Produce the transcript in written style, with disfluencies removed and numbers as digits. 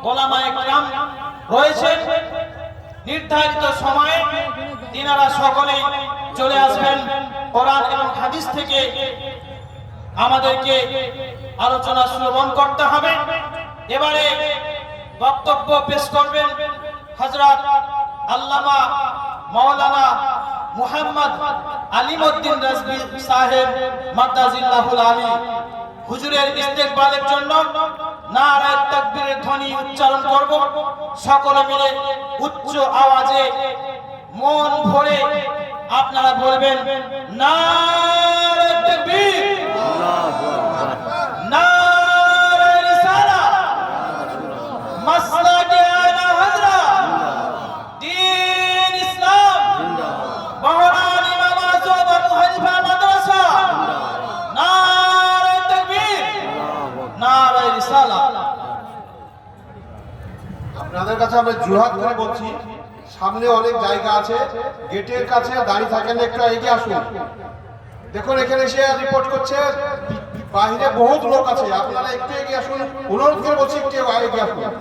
ওলামায়ে কিরাম রয়েছেন। নির্ধারিত সময়ে তিনারা সকলেই চলে আসবেন। কোরআন এবং হাদিস থেকে আমাদেরকে আলোচনা শ্রবণ করতে হবে। এবারে বক্তব্য পেশ করবেন হযরত আল্লামা মাওলানা মুহাম্মদ আলিমউদ্দিন রাজভী সাহেব মাদ্দাজিল্লাহুল আলী। হুজুরের ইস্তেকবালের জন্য নারায়ে তাকবীরের ধ্বনি উচ্চারণ করব। সকলে মিলে উচ্চ আওয়াজে মন ভরে আপনারা বলবেন নারায়ে তাকবীর, আল্লাহু আকবার, নারায়ে রিসালাত, মাসলাকে আলা হযরত, দ্বীন ইসলাম, মওলানা ইমাম আযম আবু হানিফা মাদ্রাসা, নারায়ে তাকবীর, নারায়ে রিসালাত। আপনাদের কাছে আমরা জোরহাত করে বলছি, সামনে অনেক জায়গা আছে, গেটের কাছে দাঁড়িয়ে থাকেন, একটু এগিয়ে আসুন। দেখুন এখানে এসে রিপোর্ট করছে, বাইরে বহুত লোক আছে, আপনারা একটু এগিয়ে আসুন, অনুরোধ করে বলছি একটু এগিয়ে আসুন।